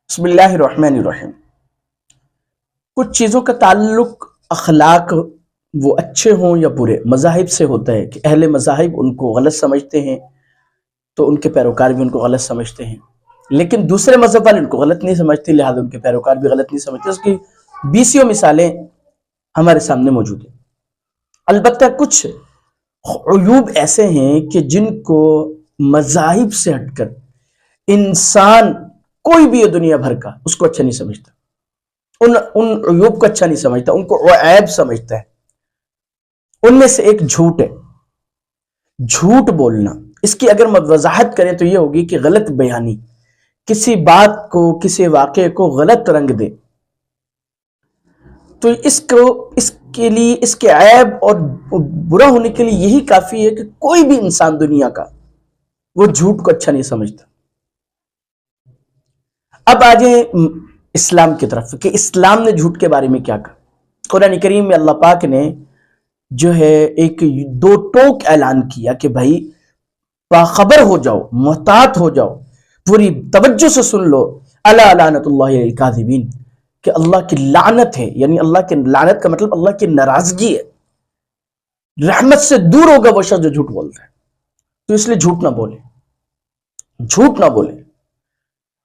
بسم اللہ الرحمن الرحیم۔ کچھ چیزوں کا تعلق اخلاق وہ اچھے ہوں یا برے مذاہب سے ہوتا ہے کہ اہل مذاہب ان کو غلط سمجھتے ہیں تو ان کے پیروکار بھی ان کو غلط سمجھتے ہیں، لیکن دوسرے مذہب والے ان کو غلط نہیں سمجھتے، لہذا ان کے پیروکار بھی غلط نہیں سمجھتے۔ اس کی بیسیوں مثالیں ہمارے سامنے موجود ہیں۔ البتہ کچھ عیوب ایسے ہیں کہ جن کو مذاہب سے ہٹ کر انسان کوئی بھی دنیا بھر کا اس کو اچھا نہیں سمجھتا، ان عیوب کو اچھا نہیں سمجھتا، ان کو عیب سمجھتا ہے۔ ان میں سے ایک جھوٹ ہے، جھوٹ بولنا۔ اس کی اگر وضاحت کریں تو یہ ہوگی کہ غلط بیانی، کسی بات کو کسی واقعے کو غلط رنگ دے، تو اس کے لیے اس کے عیب اور برا ہونے کے لیے یہی کافی ہے کہ کوئی بھی انسان دنیا کا وہ جھوٹ کو اچھا نہیں سمجھتا۔ اب آ جائیں اسلام کی طرف کہ اسلام نے جھوٹ کے بارے میں کیا کہا۔ قرآن کریم میں اللہ پاک نے جو ہے ایک دو ٹوک اعلان کیا کہ بھائی باخبر ہو جاؤ، محتاط ہو جاؤ، پوری توجہ سے سن لو، الا لعنت اللہ علی الکاذبین، کہ اللہ کی لعنت ہے، یعنی اللہ کی لعنت کا مطلب اللہ کی ناراضگی ہے، رحمت سے دور ہوگا وہ شخص جو جھوٹ بولتا ہے۔ تو اس لیے جھوٹ نہ بولے، جھوٹ نہ بولے۔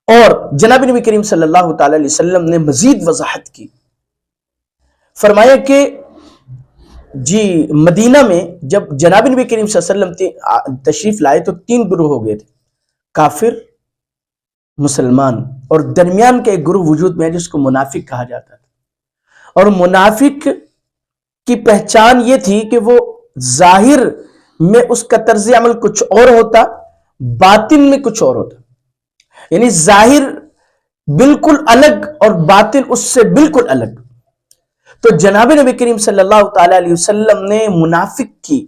اور جناب نبی کریم صلی اللہ تعالی علیہ وسلم نے مزید وضاحت کی، فرمایا کہ جی مدینہ میں جب جناب نبی کریم صلی اللہ علیہ وسلم تشریف لائے تو تین گروہ ہو گئے تھے، کافر، مسلمان، اور درمیان کا ایک گروہ وجود میں ہے جس کو منافق کہا جاتا تھا۔ اور منافق کی پہچان یہ تھی کہ وہ ظاہر میں اس کا طرز عمل کچھ اور ہوتا، باطن میں کچھ اور ہوتا، یعنی ظاہر بالکل الگ اور باطن اس سے بالکل الگ۔ تو جناب نبی کریم صلی اللہ تعالی علیہ وسلم نے منافق کی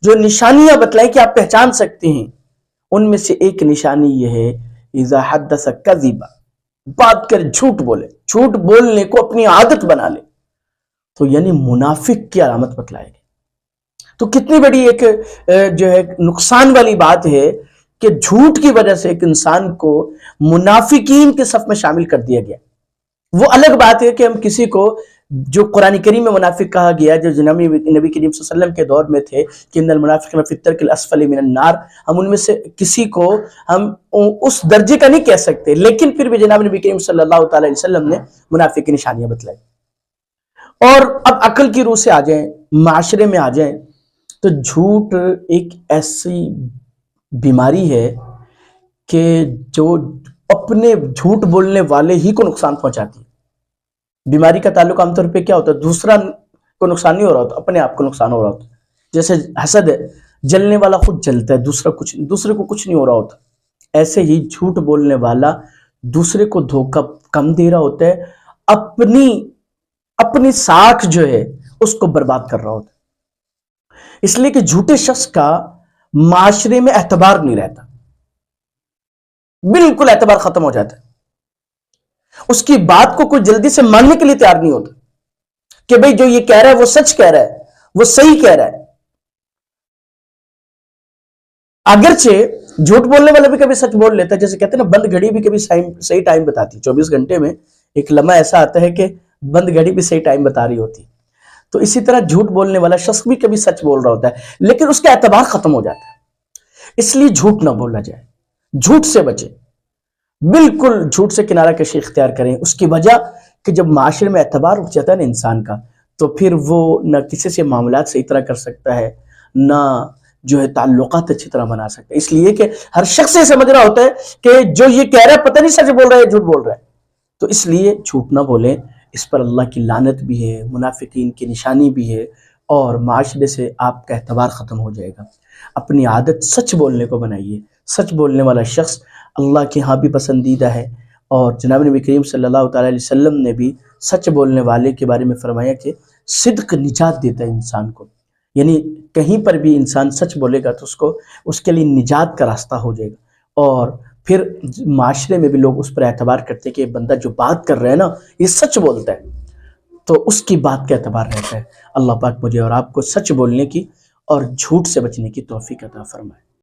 جو نشانیاں بتلائی کہ آپ پہچان سکتے ہیں، ان میں سے ایک نشانی یہ ہے اذا حدث کذب، بات کر جھوٹ بولے، جھوٹ بولنے کو اپنی عادت بنا لے، تو یعنی منافق کی علامت بتلائے گی۔ تو کتنی بڑی ایک جو ہے نقصان والی بات ہے کہ جھوٹ کی وجہ سے ایک انسان کو منافقین کے صف میں شامل کر دیا گیا۔ وہ الگ بات ہے کہ ہم کسی کو جو قرآن کریم میں منافق کہا گیا، جو جناب نبی کریم صلی اللہ علیہ وسلم کے دور میں تھے کہ ان المنافقین فی الدرک الاسفل من النار، ہم ان میں سے کسی کو ہم اس درجے کا نہیں کہہ سکتے، لیکن پھر بھی جناب نبی کریم صلی اللہ تعالی علیہ وسلم نے منافق کی نشانیاں بتلائی۔ اور اب عقل کی روح سے آ جائیں، معاشرے میں آ جائیں، تو جھوٹ ایک ایسی بیماری ہے کہ جو اپنے جھوٹ بولنے والے ہی کو نقصان پہنچاتی ہے۔ بیماری کا تعلق عام طور پہ کیا ہوتا ہے؟ دوسرا کو نقصان نہیں ہو رہا ہوتا، اپنے آپ کو نقصان ہو رہا ہوتا۔ جیسے حسد ہے، جلنے والا خود جلتا ہے، دوسرے کو کچھ نہیں ہو رہا ہوتا۔ ایسے ہی جھوٹ بولنے والا دوسرے کو دھوکہ کم دے رہا ہوتا ہے، اپنی ساکھ جو ہے اس کو برباد کر رہا ہوتا ہے۔ اس لیے کہ جھوٹے شخص کا معاشرے میں اعتبار نہیں رہتا، بالکل اعتبار ختم ہو جاتا ہے۔ اس کی بات کو کوئی جلدی سے ماننے کے لیے تیار نہیں ہوتا کہ بھئی جو یہ کہہ رہا ہے وہ سچ کہہ رہا ہے، وہ صحیح کہہ رہا ہے۔ اگرچہ جھوٹ بولنے والا بھی کبھی سچ بول لیتا ہے، جیسے کہتے ہیں نا بند گھڑی بھی کبھی صحیح ٹائم بتاتی ہے، 24 گھنٹے میں ایک لمحہ ایسا آتا ہے کہ بند گھڑی بھی صحیح ٹائم بتا رہی ہوتی۔ تو اسی طرح جھوٹ بولنے والا شخص بھی کبھی سچ بول رہا ہوتا ہے، لیکن اس کا اعتبار ختم ہو جاتا ہے۔ اس لیے جھوٹ نہ بولا جائے، جھوٹ سے بچے، بالکل جھوٹ سے کنارہ کشی اختیار کریں۔ اس کی وجہ کہ جب معاشرے میں اعتبار اٹھ جاتا ہے نا انسان کا، تو پھر وہ نہ کسی سے معاملات صحیح طرح کر سکتا ہے، نہ جو ہے تعلقات اچھی طرح بنا سکتا ہے۔ اس لیے کہ ہر شخص یہ سمجھ رہا ہوتا ہے کہ جو یہ کہہ رہا ہے پتہ نہیں سچ بول رہا ہے جھوٹ بول رہا ہے۔ تو اس لیے جھوٹ نہ بولیں، اس پر اللہ کی لعنت بھی ہے، منافقین کی نشانی بھی ہے، اور معاشرے سے آپ کا اعتبار ختم ہو جائے گا۔ اپنی عادت سچ بولنے کو بنائیے۔ سچ بولنے والا شخص اللہ کے ہاں بھی پسندیدہ ہے، اور جناب نبی کریم صلی اللہ تعالی علیہ وسلم نے بھی سچ بولنے والے کے بارے میں فرمایا کہ صدق نجات دیتا ہے انسان کو، یعنی کہیں پر بھی انسان سچ بولے گا تو اس کے لیے نجات کا راستہ ہو جائے گا، اور پھر معاشرے میں بھی لوگ اس پر اعتبار کرتے ہیں کہ بندہ جو بات کر رہا ہے نا یہ سچ بولتا ہے، تو اس کی بات کا اعتبار رہتا ہے۔ اللہ پاک مجھے اور آپ کو سچ بولنے کی اور جھوٹ سے بچنے کی توفیق عطا فرمائے۔